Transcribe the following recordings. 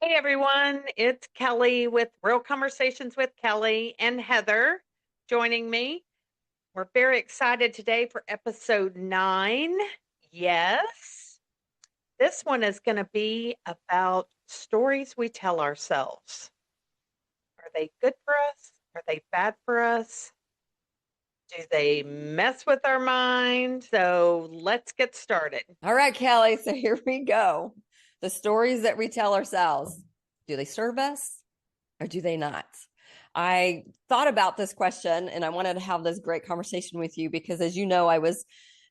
Hey everyone, it's Kelly with Real Conversations with Kelly and Heather joining me. We're very excited today for episode 9. Yes, this one is going to be about stories we tell ourselves. Are they good for us? Are they bad for us? Do they mess with our mind? So let's get started. All right, Kelly. So here we go. The stories that we tell ourselves, do they serve us or do they not? I thought about this question and I wanted to have this great conversation with you because, as you know, I was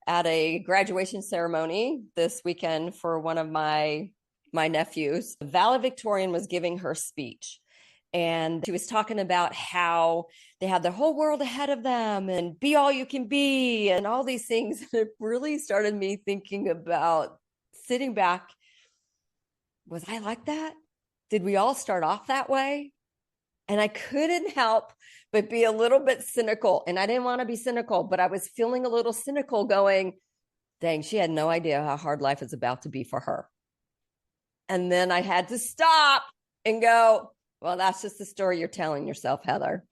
at a graduation ceremony this weekend for one of my nephews. The valedictorian was giving her speech. And she was talking about how they have the whole world ahead of them and be all you can be and all these things. And it really started me thinking about sitting back. Was I like that? Did we all start off that way? And I couldn't help but be a little bit cynical. And I didn't want to be cynical, but I was feeling a little cynical going, dang, she had no idea how hard life is about to be for her. And then I had to stop and go, well, that's just the story you're telling yourself, Heather.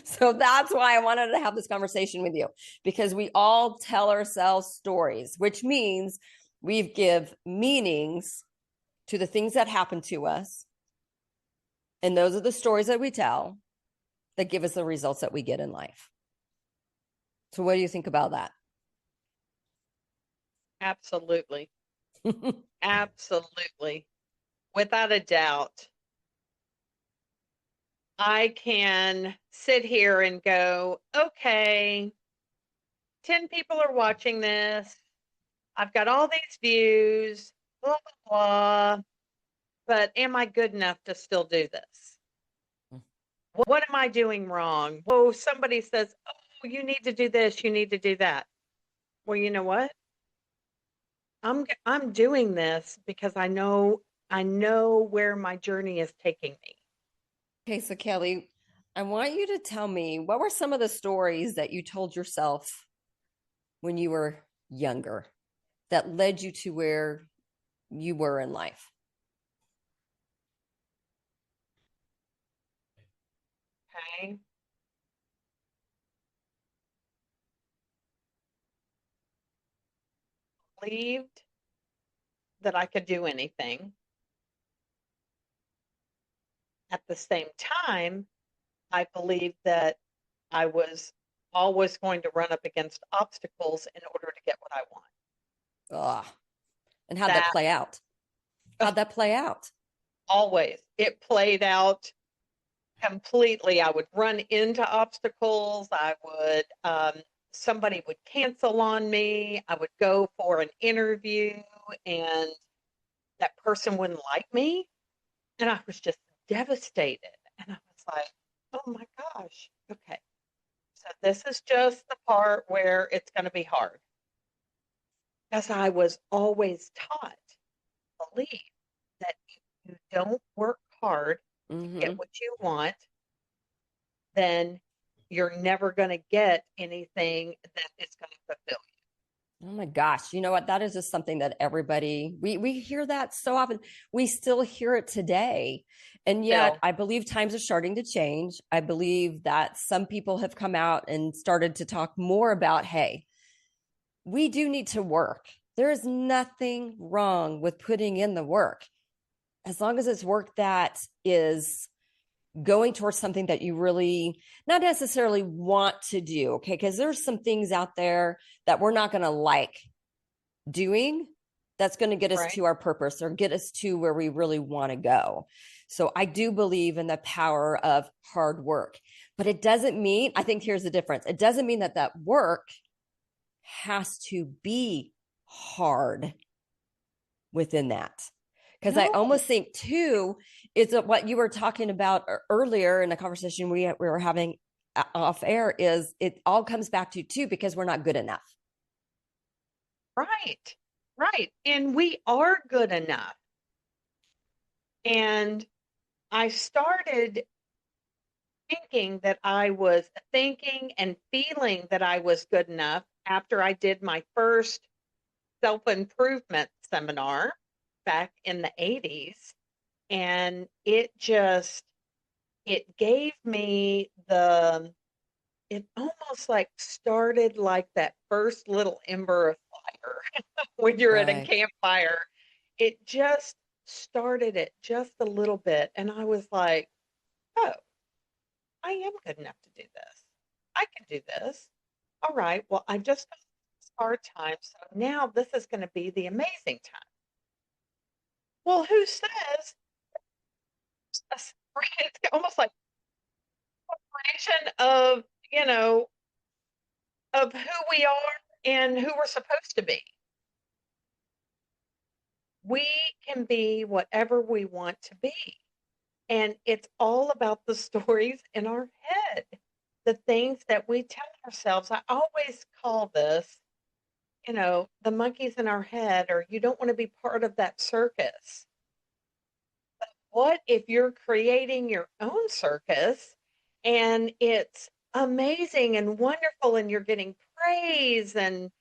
So that's why I wanted to have this conversation with you, because we all tell ourselves stories, which means we give meanings to the things that happen to us. And those are the stories that we tell that give us the results that we get in life. So what do you think about that? Absolutely. Absolutely. Without a doubt. I can sit here and go, okay, 10 people are watching this. I've got all these views, blah, blah, blah. But am I good enough to still do this? What am I doing wrong? Oh, somebody says, oh, you need to do this, you need to do that. Well, you know what? I'm doing this because I know where my journey is taking me. Okay, so Kelly, I want you to tell me, what were some of the stories that you told yourself when you were younger that led you to where you were in life? Okay. Believed that I could do anything. At the same time, I believed that I was always going to run up against obstacles in order to get what I want. Ugh. And how'd that That play out? How'd that play out? always, it played out completely. I would run into obstacles. Somebody would cancel on me. I would go for an interview and that person wouldn't like me. And I was just devastated. And I was like, oh my gosh, okay. So this is just the part where it's going to be hard. As I was always taught, believe that if you don't work hard to get Mm-hmm. what you want, then you're never going to get anything that is going to fulfill Oh my gosh. You know what? That is just something that everybody, we hear that so often. We still hear it today. And you. yet So, I believe times are starting to change. I believe that some people have come out and started to talk more about, hey, we do need to work. There is nothing wrong with putting in the work as long as it's work that is going towards something that you really not necessarily want to do. Okay. Because there's some things out there that we're not going to like doing that's going to get us right. to our purpose or get us to where we really want to go. So I do believe in the power of hard work, but it doesn't mean, I think here's the difference. It doesn't mean that that work has to be hard within that. Because I No, almost think too, is what you were talking about earlier in the conversation we were having off air, is it all comes back to too, because we're not good enough. right. Right. And we are good enough. And I started thinking and feeling that I was good enough after I did my first self improvement seminar back in the 80s. And it gave me it almost like started like that first little ember of fire when you're at a Right. campfire. It just started it just a little bit. And I was like, oh, I am good enough to do this. I can do this. All right. Well, I just got this hard time. So now this is going to be the amazing time. Well, who says it's almost like a celebration of, you know, of who we are and who we're supposed to be. We can be whatever we want to be. And it's all about the stories in our head, the things that we tell ourselves. I always call this, the monkeys in our head, or you don't want to be part of that circus. But what if you're creating your own circus and it's amazing and wonderful and you're getting praise and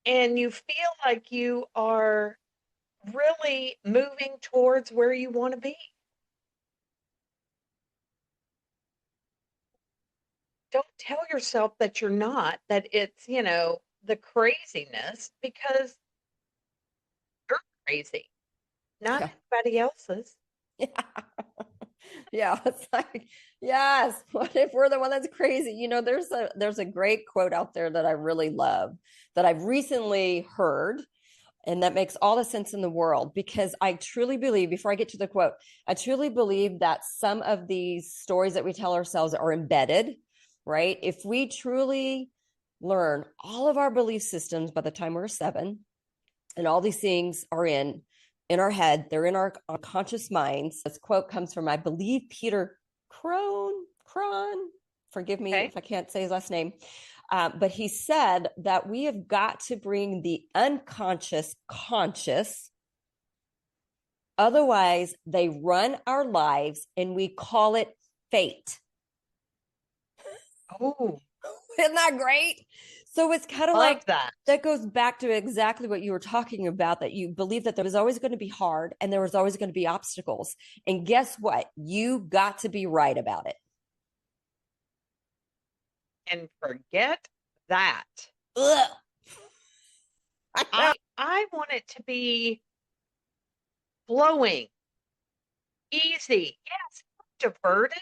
you feel like you are really moving towards where you want to be? Don't tell yourself that you're not, that it's, the craziness, because you're crazy, not Yeah. anybody else's. Yeah. Yeah. It's like, yes, what if we're the one that's crazy? There's a great quote out there that I really love that I've recently heard. And that makes all the sense in the world, because I truly believe, before I get to the quote, I truly believe that some of these stories that we tell ourselves are embedded, right? If we truly learn all of our belief systems by the time we're 7, and all these things are in our head, they're in our unconscious minds. This quote comes from, I believe, Peter Cron. Forgive me Okay. if I can't say his last name. But he said that we have got to bring the unconscious conscious. Otherwise, they run our lives and we call it fate. Oh, Isn't that great? So it's kind of love like that. that goes back to exactly what you were talking about, that you believe that there was always going to be hard and there was always going to be obstacles. And guess what? You got to be right about it. And forget that. Ugh. I know. I want it to be flowing, easy. Yes, diverted.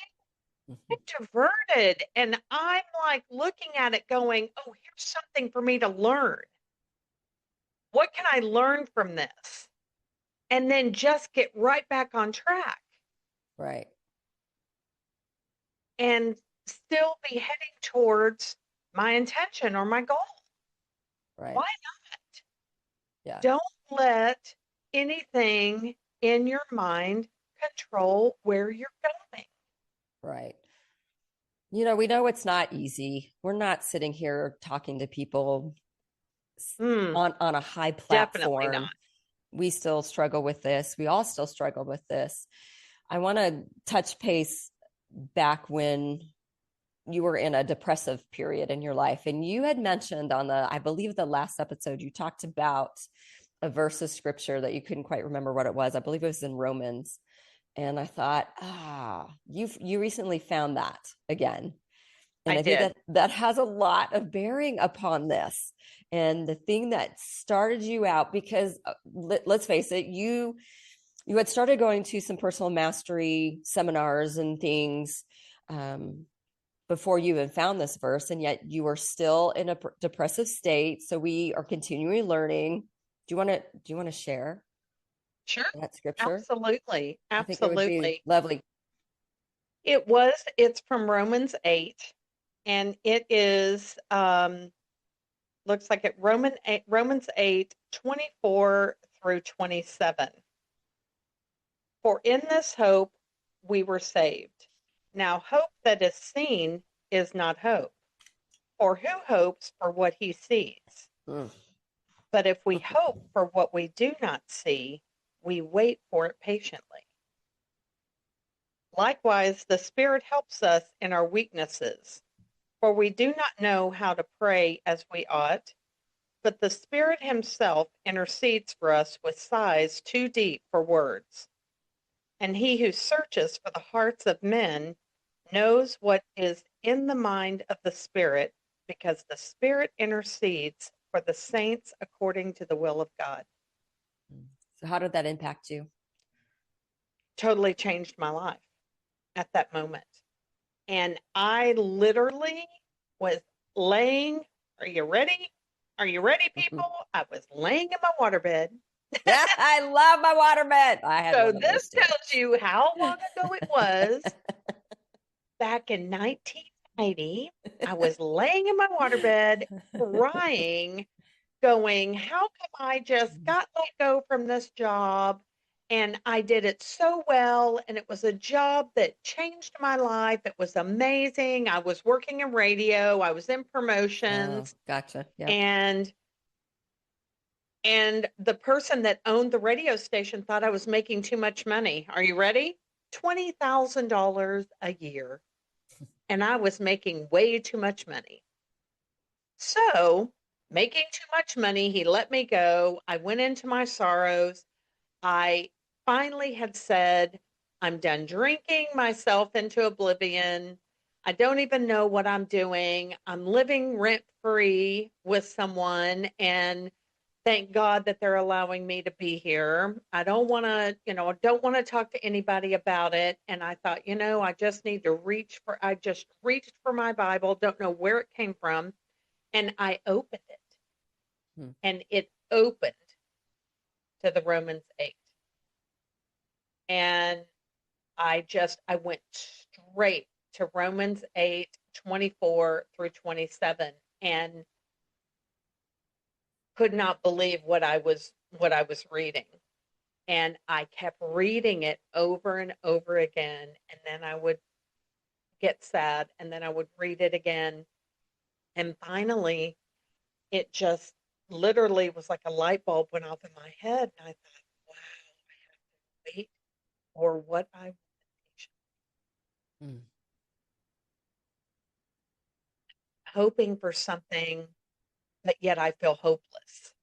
Diverted. And I'm like looking at it going, oh, here's something for me to learn. What can I learn from this? And then just get right back on track Right. and still be heading towards my intention or my goal. Right. Why Yeah. don't let anything in your mind control where you're going? Right. We know it's not easy. We're not sitting here talking to people Hmm, on a high definitely not. platform. We still struggle with this. We all still struggle with this. I want to touch pace back when you were in a depressive period in your life. And you had mentioned on I believe the last episode, you talked about a verse of scripture that you couldn't quite remember what it was. I believe it was in Romans. And I thought, you recently found that again. And I I think did. that has a lot of bearing upon this. And the thing that started you out, because let's face it, you had started going to some personal mastery seminars and things before you even found this verse, and yet you were still in a depressive state. So we are continually learning. Do you want to share Sure. that scripture? Absolutely. I think it would be Absolutely. lovely. It's from Romans 8, and it is, looks like Romans 8, 24 through 27. For in this hope we were saved. Now, hope that is seen is not hope. For who hopes for what he sees? Mm. But if we hope for what we do not see, we wait for it patiently. Likewise, the Spirit helps us in our weaknesses, for we do not know how to pray as we ought, but the Spirit Himself intercedes for us with sighs too deep for words. And he who searches for the hearts of men knows what is in the mind of the Spirit, because the Spirit intercedes for the saints according to the will of God. So how did that impact you? Totally changed my life at that moment. And I literally was laying, are you ready? Are you ready, people? I was laying in my waterbed. I love my waterbed. I had So one of those this too. tells you how long ago it was. Back in 1990, I was laying in my waterbed crying, going, how come I just got let go from this job? And I did it so well. And it was a job that changed my life. It was amazing. I was working in radio, I was in Oh, promotions. gotcha. Yep. And the person that owned the radio station thought I was making too much money. Are you ready? $20,000 a year. And I was making way too much money. So, making too much money, he let me go. I went into my sorrows. I finally had said, I'm done drinking myself into oblivion. I don't even know what I'm doing. I'm living rent free with someone, and thank God that they're allowing me to be here. I don't want to, I don't want to talk to anybody about it. And I thought, I just need to I just reached for my Bible, don't know where it came from. And I opened it, and it opened to the Romans 8. And I went straight to Romans 8:24 through 27, and could not believe what I was reading. And I kept reading it over and over again. And then I would get sad, and then I would read it again. And finally, it just literally was like a light bulb went off in my head. And I thought, wow, I have to wait for what I Mm. hoping for something, but yet I feel hopeless.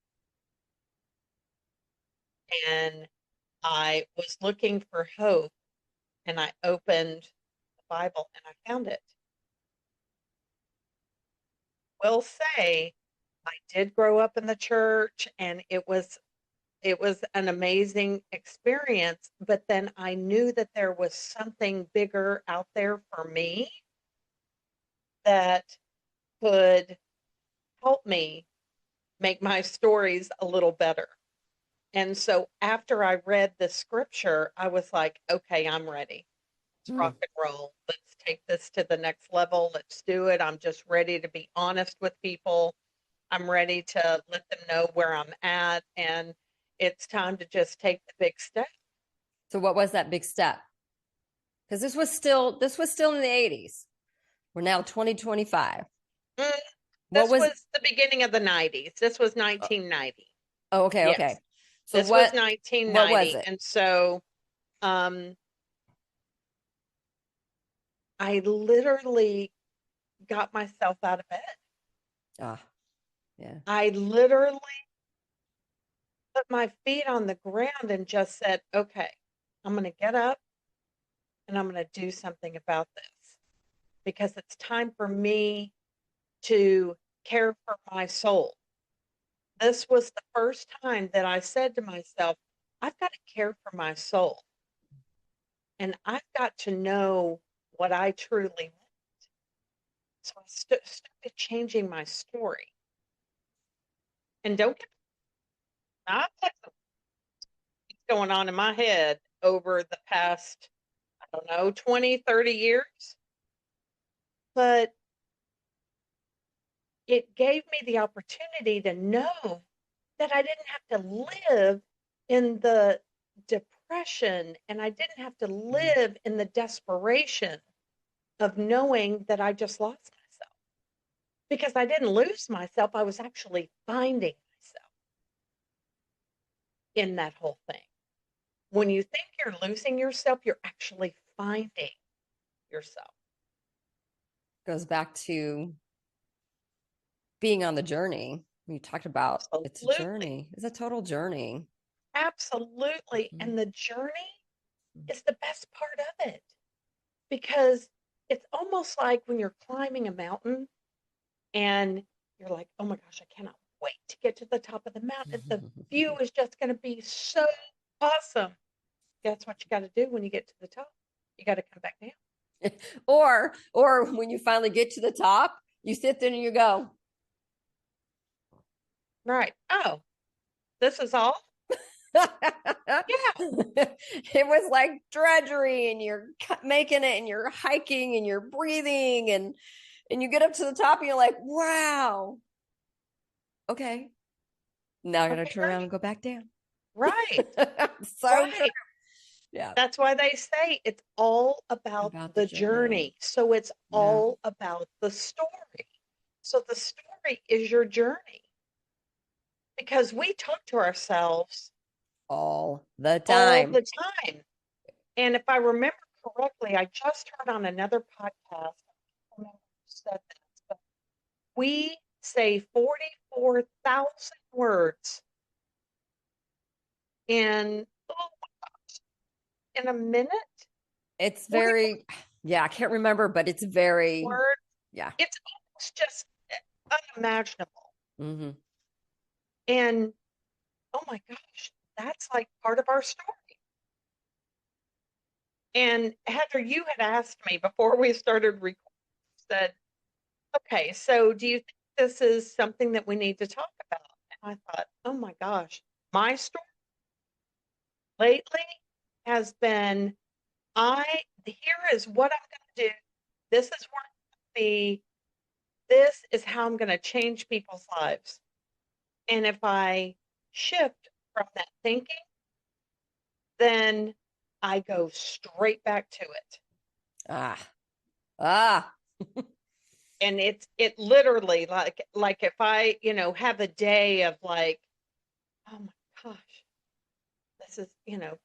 And I was looking for hope, and I opened the Bible and I found it. Will say I did grow up in the church, and it was an amazing experience, but then I knew that there was something bigger out there for me that could help me make my stories a little better. And so after I read the scripture, I was like, okay, I'm ready. Let's Mm. rock and roll. Let's take this to the next level. Let's do it. I'm just ready to be honest with people. I'm ready to let them know where I'm at. And it's time to just take the big step. So what was that big step? Because this was still in the 80s. We're now 2025. Mm, What this was was the beginning of the 90s. This was uh, 1990. oh, okay, okay. Yes, So this was what was 1990. it? And so um, I literally got myself out of bed. Ah, yeah. I literally put my feet on the ground and just said, okay, I'm going to get up and I'm going to do something about this, because it's time for me to care for my soul. This was the first time that I said to myself, I've got to care for my soul, and I've got to know what I truly want. So I started changing my story. And don't get not what's going on in my head over the past, I don't know, 20, 30 years, but it gave me the opportunity to know that I didn't have to live in the depression, and I didn't have to live in the desperation of knowing that I just lost myself, because I didn't lose myself. I was actually finding myself in that whole thing. When you think you're losing yourself, you're actually finding yourself. Goes back to being on the journey. You talked about it's a Absolutely. journey. It's a total journey. Absolutely. Mhm. And the journey is the best part of it, because it's almost like when you're climbing a mountain and you're like, oh my gosh, I cannot wait to get to the top of the mountain. The view is just going to be so awesome. That's what you got to do when you get to the top. You got to come back down. or when you finally get to the top, you sit there and you go, right. Oh, this is all? Yeah. It was like drudgery, and you're making it, and you're hiking, and you're breathing, and you get up to the top and you're like, wow, okay, now I gotta Okay, turn around and go back down. right. So Right. true. Yeah. That's why they say it's all about the journey. So it's all about the story. So the story is your journey. Because we talk to ourselves all the all time. the time. And if I remember correctly, I just heard on another podcast, I don't remember who said this, but we say 44,000 words in, oh, in a minute. It's very, yeah, I can't remember, but it's very, words. yeah. It's almost just unimaginable. Mm-hmm. And oh my gosh, that's like part of our story. And Heather, you had asked me before we started recording, said, okay, so do you think this is something that we need to talk about? And I thought, oh my gosh, my story lately has been, here is what I'm going to do. This is where I'm going to be. This is how I'm going to change people's lives. And if I shift from that thinking, then I go straight back to it. And it literally, like if I, have a day of like, oh my gosh,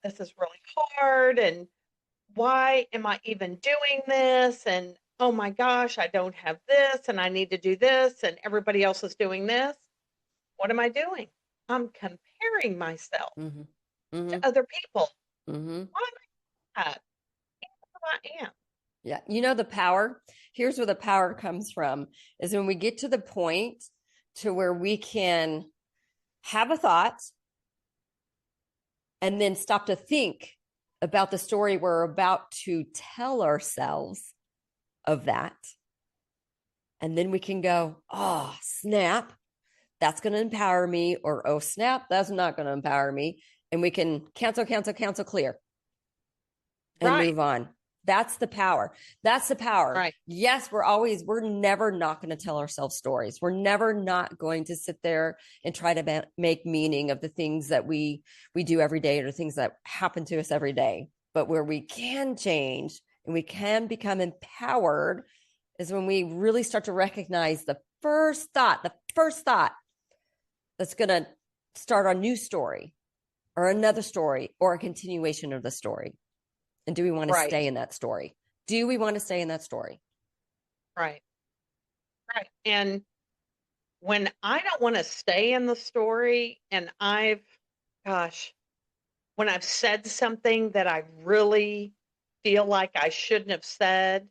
this is really hard, and why am I even doing this? And oh my gosh, I don't have this, and I need to do this, and everybody else is doing this. What am I doing? I'm comparing myself to other people. Why am I that? I am. Yeah. You know, the power, here's where the power comes from, is when we get to the point to where we can have a thought and then stop to think about the story we're about to tell ourselves of that. And then we can go, oh, snap, that's going to empower me, or oh, snap, that's not going to empower me. And we can cancel, clear, and move on. That's the power. That's the power. Right. Yes, we're never not going to tell ourselves stories. We're never not going to sit there and try to make meaning of the things that we do every day, or things that happen to us every day. But where we can change and we can become empowered is when we really start to recognize the first thought that's going to start a new story, or another story, or a continuation of the story. And do we want to stay in that story? Do we want to stay in that story? Right. Right. And when I don't want to stay in the story, and when I've said something that I really feel like I shouldn't have said,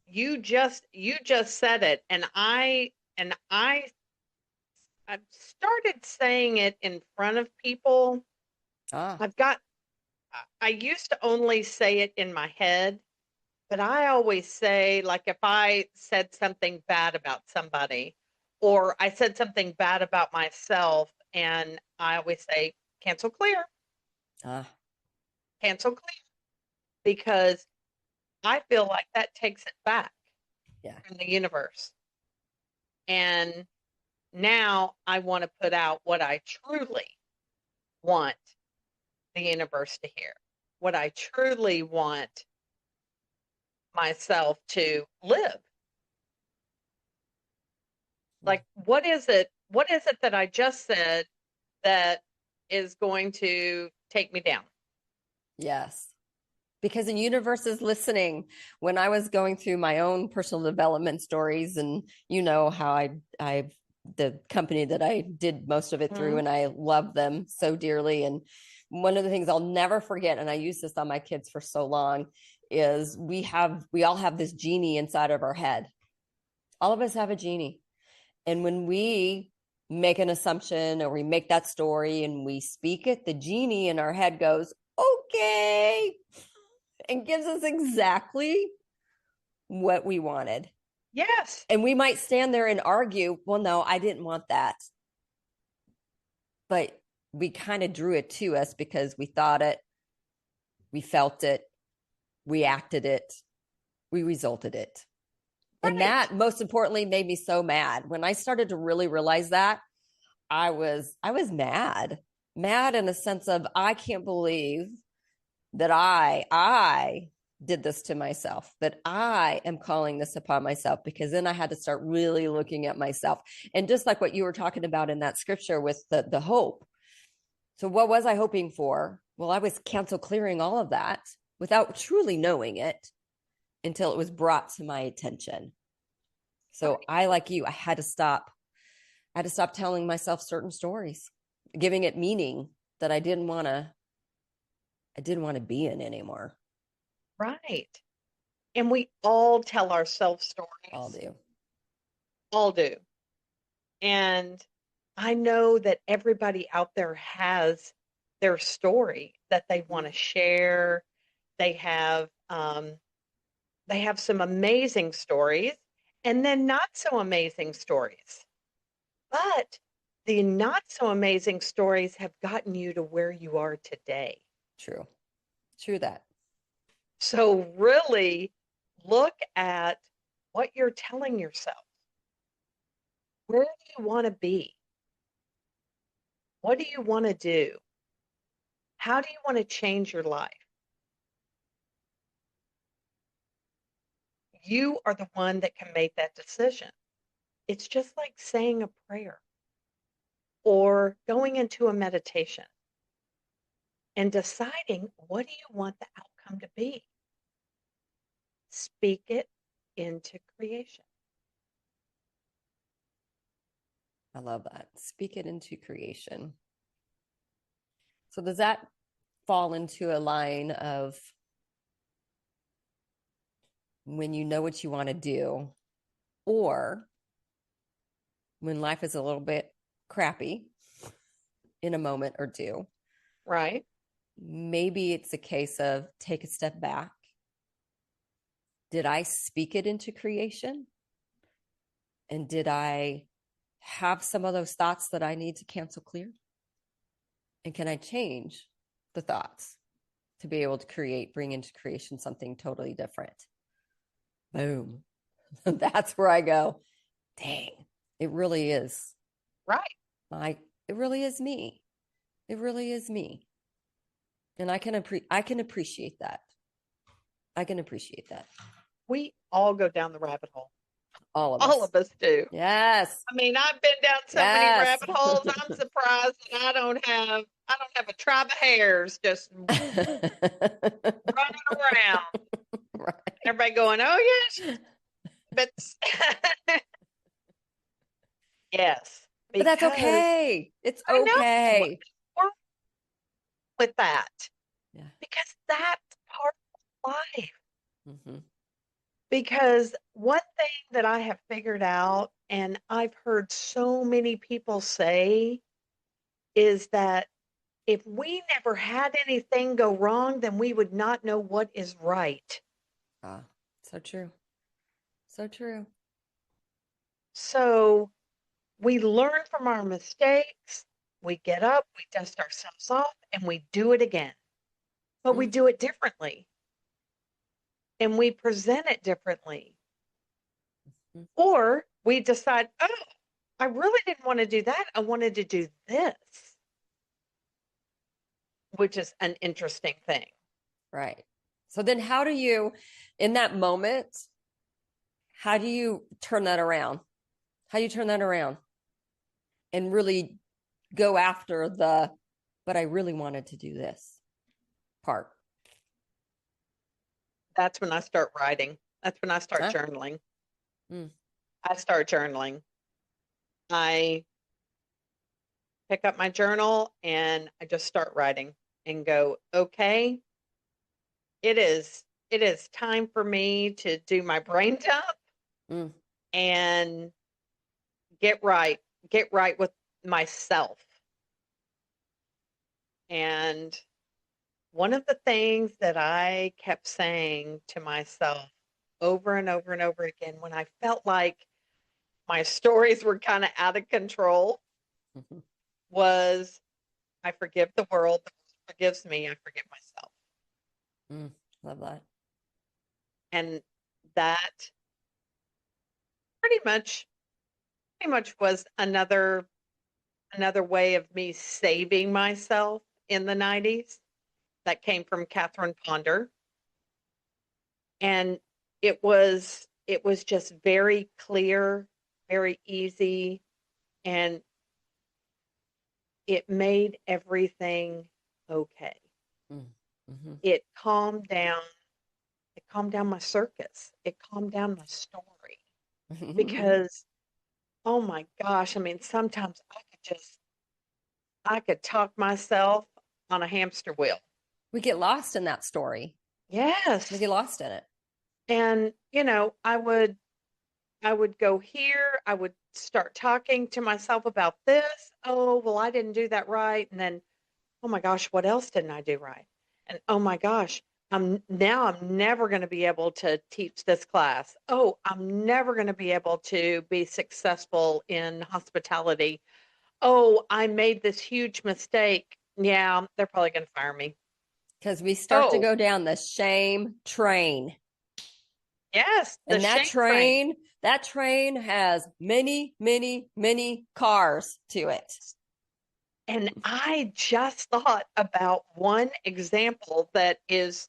you just said it. And I started saying it in front of people. I used to only say it in my head, but I always say, like, if I said something bad about somebody, or I said something bad about myself, and I always say, cancel clear. Cancel clear. Because I feel like that takes it back from the universe. And now I want to put out what I truly want the universe to hear, what I truly want myself to live. Like, what is it that I just said that is going to take me down? Yes. Because the universe is listening. When I was going through my own personal development stories, and you know how the company that I did most of it through, and I love them so dearly. And one of the things I'll never forget, and I use this on my kids for so long, is we all have this genie inside of our head. All of us have a genie. And when we make an assumption or we make that story and we speak it, the genie in our head goes, okay, and gives us exactly what we wanted. Yes. And we might stand there and argue, well, no, I didn't want that. But we kind of drew it to us because we thought it, we felt it, we acted it, we resulted it. Right. And that, most importantly, made me so mad. When I started to really realize that, I was mad in a sense of, I can't believe that I did this to myself, that I am calling this upon myself, because then I had to start really looking at myself. And just like what you were talking about in that scripture with the hope. So what was I hoping for? Well, I was cancel clearing all of that without truly knowing it until it was brought to my attention. So Right. I, like you, I had to stop telling myself certain stories, giving it meaning that I didn't want to be in anymore. Right. And we all tell ourselves stories. All do. All do. And I know that everybody out there has their story that they want to share. They have some amazing stories and then not so amazing stories. But the not so amazing stories have gotten you to where you are today. True that. So really look at what you're telling yourself. Where do you want to be? What do you want to do? How do you want to change your life? You are the one that can make that decision. It's just like saying a prayer or going into a meditation and deciding, what do you want the outcome to be? Speak it into creation. I love that. Speak it into creation. So does that fall into a line of when you know what you want to do, or when life is a little bit crappy in a moment or two? Right. Maybe it's a case of take a step back. Did I speak it into creation? And did I have some of those thoughts that I need to cancel clear? And can I change the thoughts to be able to bring into creation something totally different? Boom. That's where I go, dang, it really is. Right. It really is me. It really is me. And I can appreciate that. I can appreciate that. We all go down the rabbit hole. All of All us. of us do. Yes. I mean, I've been down so many Yes. rabbit holes. I'm surprised that I don't have a tribe of hares just running around. Right. Everybody going, oh yes, but yes, But that's okay. It's I know okay. we're with that, Yeah. because that's part of life. Mm-hmm. Because one thing that I have figured out, and I've heard so many people say, is that if we never had anything go wrong, then we would not know what is right. Ah, so true. So true. So we learn from our mistakes, we get up, we dust ourselves off, and we do it again. But we do it differently. And we present it differently. Mm-hmm. Or we decide, oh, I really didn't want to do that. I wanted to do this, which is an interesting thing. Right. So then how do you, in that moment, how do you turn that around? How do you turn that around and really go after but I really wanted to do this part? That's when I start writing. That's when I start journaling. I start journaling. I pick up my journal and I just start writing. and go, okay, it is time for me to do my brain dump Mm. and get right, get right with myself. And one of the things that I kept saying to myself over and over and over again when I felt like my stories were kind of out of control Mhm. was, I forgive the world, the world forgives me, I forgive myself. Mm. Love that. And that pretty much was another way of me saving myself in the 90s. That came from Catherine Ponder. And it was just very clear, very easy, and it made everything okay. Mm. Mhm. It calmed down my circus. It calmed down my story because, oh my gosh, I mean, sometimes I could talk myself on a hamster wheel. We get lost in that story. We Yes. get lost in it. And, I would go here, I would start talking to myself about this. Oh, well, I didn't do that right. And then, oh my gosh, what else didn't I do right? And oh my gosh, I'm never going to be able to teach this class. Oh, I'm never going to be able to be successful in hospitality. Oh, I made this huge mistake. Yeah, they're probably going to fire me. Because we start to Oh, go down the shame train. yes, the And shame train. that train has many, many, many cars to it. And I just thought about one example that is,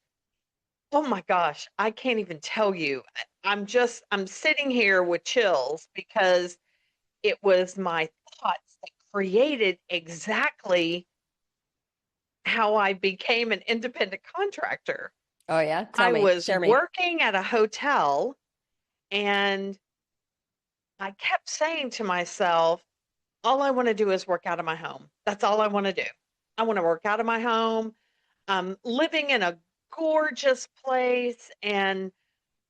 oh my gosh, I can't even tell you. I'm sitting here with chills because it was my thoughts that created exactly how I became an independent contractor. Oh yeah, tell I me, was share me. working at a hotel and I kept saying to myself, all I want to do is work out of my home. That's all I want to do. I want to work out of my home. I'm living in a gorgeous place and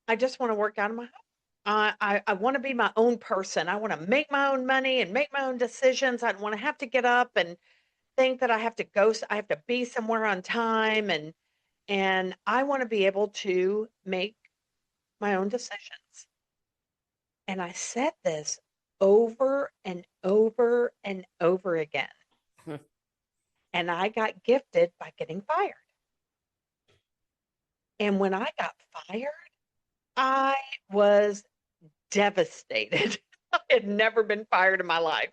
I just want to work out of my home. I want to be my own person. I want to make my own money and make my own decisions. I don't want to have to get up and think that I have to go. I have to be somewhere on time, and I want to be able to make my own decisions. And I said this over and over and over again. And I got gifted by getting fired. And when I got fired, I was devastated. I had never been fired in my life.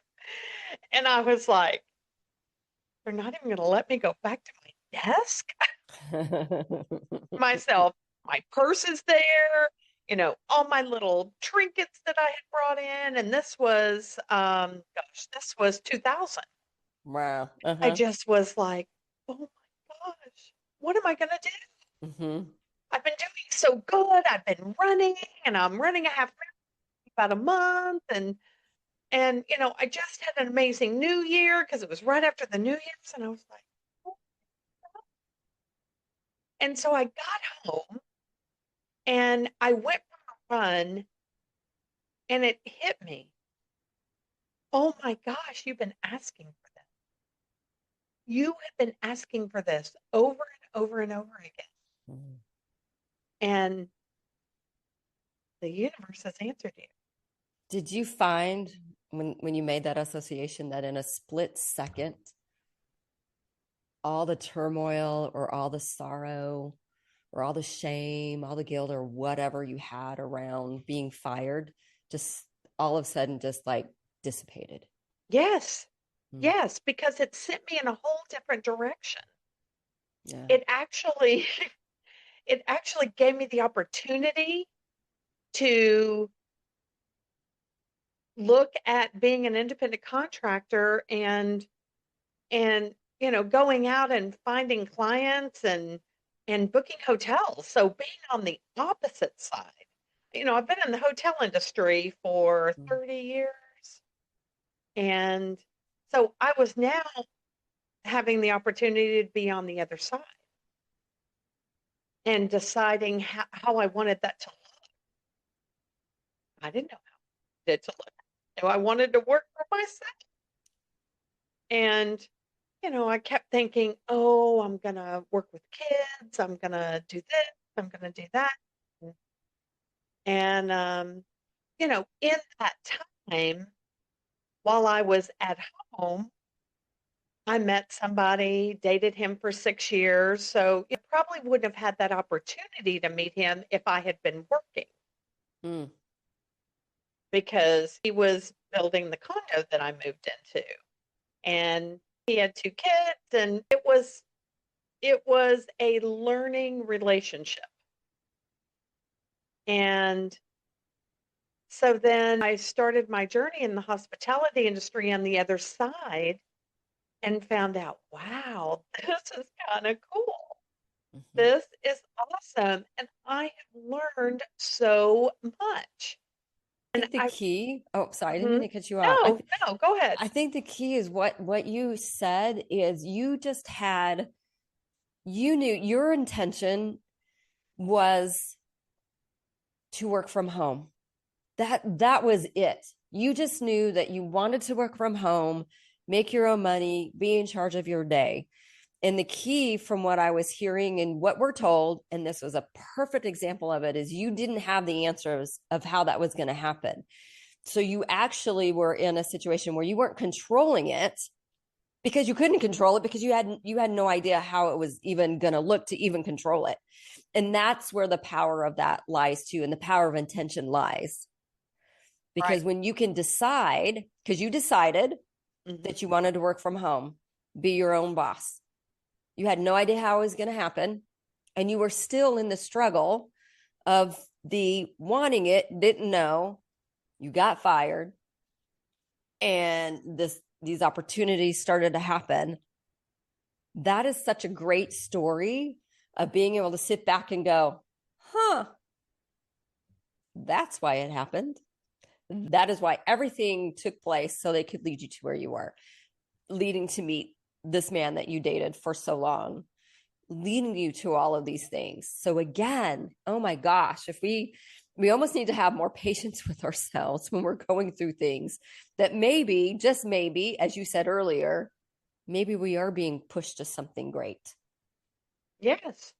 And I was like, they're not even going to let me go back to my desk myself. My purse is there, all my little trinkets that I had brought in. And this was, this was 2000. Wow. I Uh-huh. just was like, oh my gosh, what am I going to do? Mm-hmm. I've been doing so good. I've been running and I'm running a half marathon about a month. And I just had an amazing New Year because it was right after the New Year's, and I was like, oh. And so I got home and I went for a run, and it hit me. Oh my gosh, you've been asking for this. You have been asking for this over and over and over again, Mm-hmm. and the universe has answered you. Did you find when you made that association that in a split second, all the turmoil or all the sorrow or all the shame, all the guilt or whatever you had around being fired, just all of a sudden just like dissipated? Yes, Mm. yes, because it sent me in a whole different direction. Yeah. It actually, it actually gave me the opportunity to look at being an independent contractor and going out and finding clients and booking hotels, so being on the opposite side. I've been in the hotel industry for Mm. 30 years, and so I was now having the opportunity to be on the other side and deciding how I wanted that to look. I didn't know how it to look. So I wanted to work for myself. And, I kept thinking, oh, I'm going to work with kids. I'm going to do this. I'm going to do that. And, in that time, while I was at home, I met somebody, dated him for 6 years. So I probably wouldn't have had that opportunity to meet him if I had been working. Mm. Because he was building the condo that I moved into. And he had 2 kids, and it was a learning relationship. And so then I started my journey in the hospitality industry on the other side and found out, wow, this is kind of cool. Mm-hmm. This is awesome. And I have learned so much. I think the key, sorry, I didn't mean to cut you off. No, go ahead. I think the key is what you said is you just you knew your intention was to work from home. That was it. You just knew that you wanted to work from home, make your own money, be in charge of your day. And the key from what I was hearing and what we're told, and this was a perfect example of it, is you didn't have the answers of how that was going to happen. So you actually were in a situation where you weren't controlling it because you couldn't control it because you had no idea how it was even going to look to even control it. And that's where the power of that lies too, and the power of intention lies. Because when you can decide, because you decided that you wanted to work from home, be your own boss. You had no idea how it was going to happen. And you were still in the struggle of the wanting it, didn't know, you got fired, and these opportunities started to happen. That is such a great story of being able to sit back and go, that's why it happened. That is why everything took place so they could lead you to where you were, leading to meet this man that you dated for so long, leading you to all of these things. So again, oh my gosh, if we almost need to have more patience with ourselves when we're going through things that maybe, just maybe, as you said earlier, maybe we are being pushed to something great. Yes,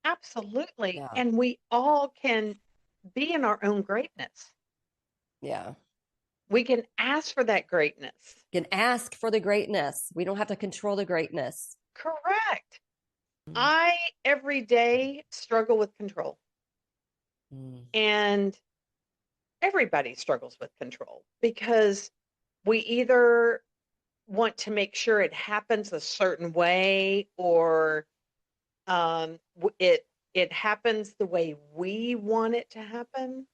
absolutely. Yeah. And we all can be in our own greatness. Yeah. We can ask for that greatness. Can ask for the greatness. We don't have to control the greatness. Correct. I every day struggle with control. And everybody struggles with control because we either want to make sure it happens a certain way, or it happens the way we want it to happen.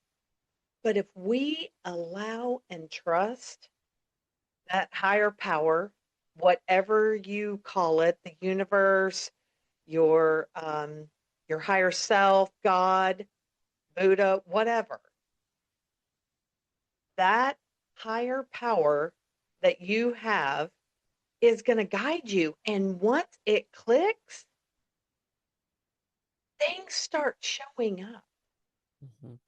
But if we allow and trust that higher power, whatever you call it, the universe, your higher self, God, Buddha, whatever, that higher power that you have is going to guide you. And once it clicks, things start showing up.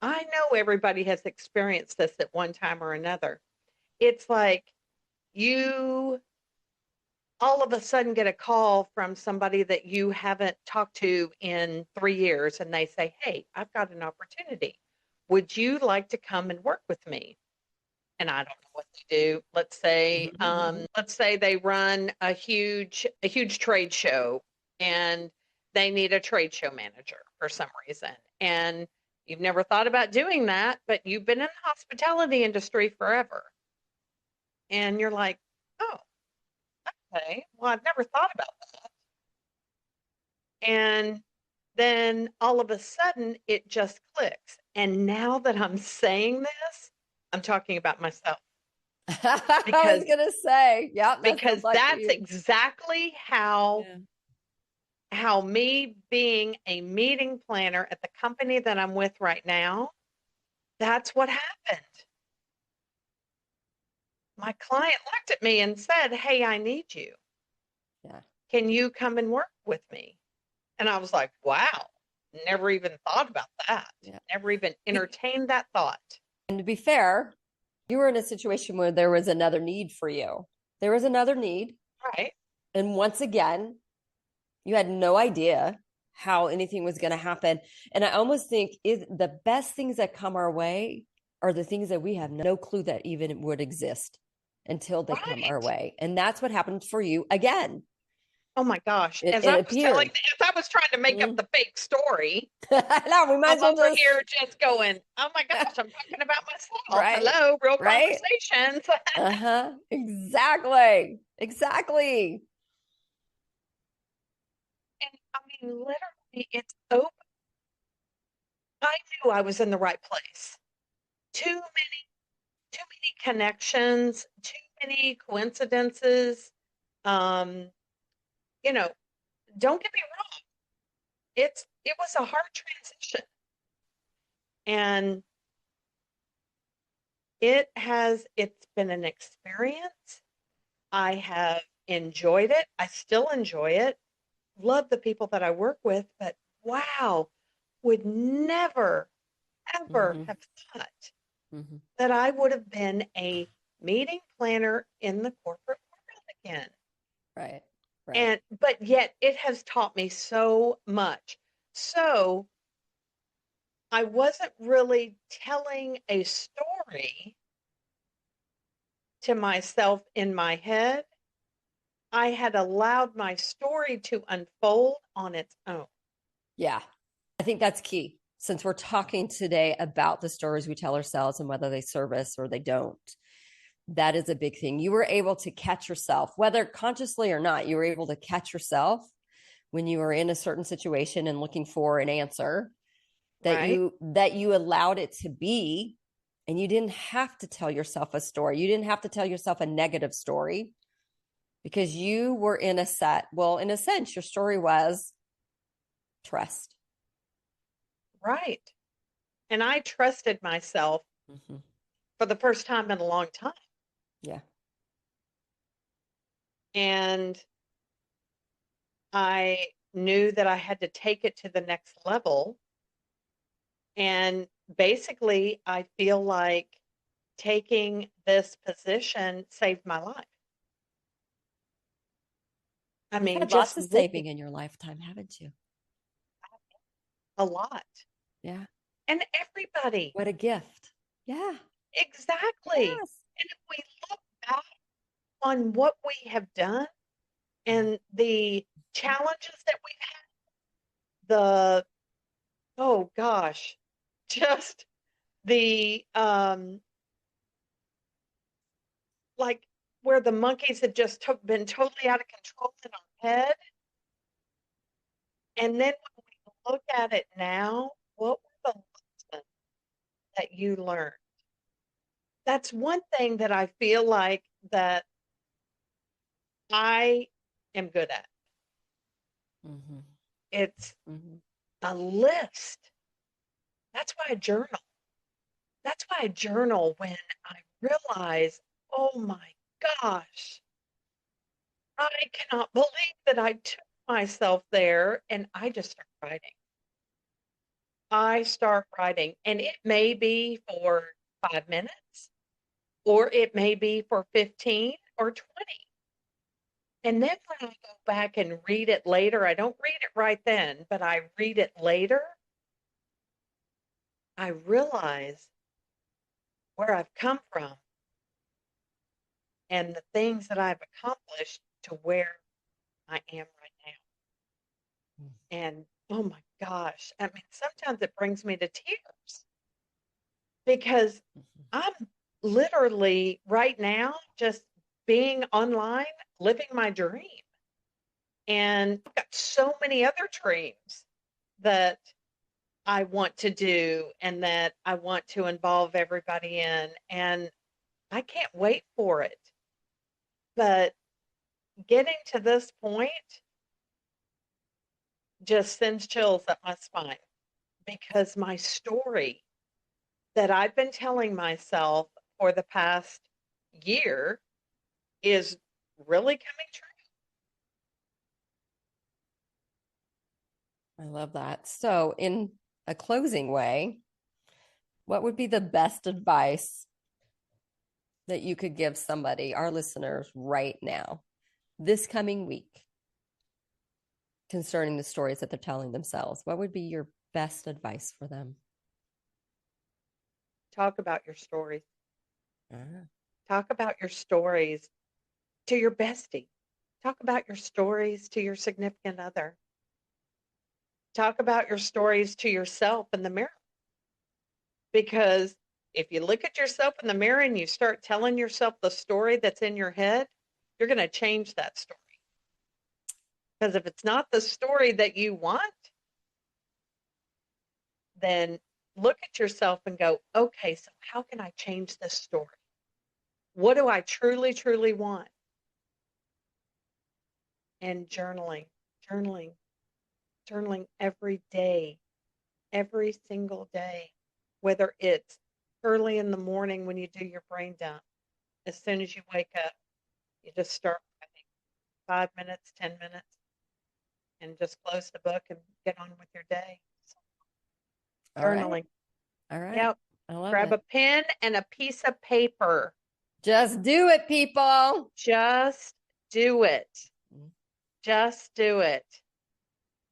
I know everybody has experienced this at one time or another. It's like you all of a sudden get a call from somebody that you haven't talked to in 3 years, and they say, hey, I've got an opportunity. Would you like to come and work with me? And I don't know what they do. Let's say they run a huge trade show, and they need a trade show manager for some reason. And you've never thought about doing that, but you've been in the hospitality industry forever. And you're like, oh, okay, well, I've never thought about that. And then all of a sudden it just clicks. And now that I'm saying this, I'm talking about myself. I was gonna say, yeah, because that's exactly how me being a meeting planner at the company that I'm with right now, that's what happened. My client looked at me and said, hey, I need you. Yeah. Can you come and work with me? And I was like, wow, never even thought about that. Yeah. Never even entertained that thought. And to be fair, you were in a situation where there was another need for you. There was another need. Right. And once again, you had no idea how anything was going to happen. And I almost think the best things that come our way are the things that we have no clue that even would exist until they come our Right. way. And that's what happened for you again. Oh my gosh. It, As it I was telling, appeared. as I was trying to make up Mm. the fake story, No, we might I'm as well over just, here just going, oh my gosh, I'm talking about myself. right, Hello, real right. conversations. Uh-huh. Exactly. Exactly. And I mean, literally, it's open. I knew I was in the right place. Too many connections, too many coincidences. Um, you know, don't get me wrong. It was a hard transition. And it's been an experience. I have enjoyed it. I still enjoy it. Love the people that I work with, but wow, would never, ever Mm-hmm. have thought Mm-hmm. that I would have been a meeting planner in the corporate world again. Right. Right. And but yet it has taught me so much. So I wasn't really telling a story to myself in my head. I had allowed my story to unfold on its own. Yeah. I think that's key. Since we're talking today about the stories we tell ourselves and whether they serve us or they don't, that is a big thing. You were able to catch yourself, whether consciously or not, you were able to catch yourself when you were in a certain situation and looking for an answer Right? that you allowed it to be, and you didn't have to tell yourself a story. You didn't have to tell yourself a negative story because you were in a set. Well, in a sense, your story was trust. Right. And I trusted myself Mm-hmm. for the first time in a long time. Yeah. And I knew that I had to take it to the next level. And basically, I feel like taking this position saved my life. I You've mean, had lots just of looking saving in your lifetime, haven't you? a lot. Yeah. And everybody, What a gift. Yeah. exactly. Yes. And if we look back on what we have done and the challenges that we've had, the, oh gosh, just the, like where the monkeys have just been totally out of control in our head. And then when we look at it now, what were the lessons that you learned? That's one thing that I feel like that I am good at. Mm-hmm. It's Mm-hmm. a list. That's why I journal. That's why I journal when I realize, oh my gosh, I cannot believe that I took myself there and I just start writing. I start writing, and it may be for 5 minutes, or it may be for 15 or 20. And then when I go back and read it later, I don't read it right then, but I read it later, I realize where I've come from and the things that I've accomplished to where I am right now. And oh my gosh, I mean, sometimes it brings me to tears because Mm-hmm. I'm literally right now just being online, living my dream. And I've got so many other dreams that I want to do and that I want to involve everybody in. And I can't wait for it. But getting to this point just sends chills up my spine because my story that I've been telling myself for the past year is really coming true. I love that. So, in a closing way, what would be the best advice that you could give somebody, our listeners, right now, this coming week, concerning the stories that they're telling themselves? What would be your best advice for them? Talk about your stories. Ah. Talk about your stories to your bestie. Talk about your stories to your significant other. Talk about your stories to yourself in the mirror. Because if you look at yourself in the mirror and you start telling yourself the story that's in your head, you're going to change that story. Because if it's not the story that you want, then look at yourself and go, okay, so how can I change this story? What do I truly, truly want? And journaling, journaling every day, every single day, whether it's early in the morning when you do your brain dump, as soon as you wake up, you just start, I think, 5 minutes, 10 minutes, and just close the book and get on with your day. So, All right. journaling. All right. Yep. I love Grab it. a pen and a piece of paper. Just do it, people. Just do it. Just do it.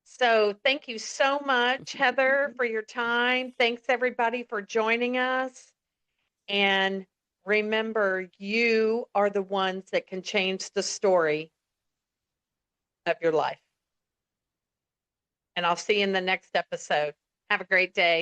So thank you so much, Heather, for your time. Thanks, everybody, for joining us. And remember, you are the ones that can change the story of your life. And I'll see you in the next episode. Have a great day.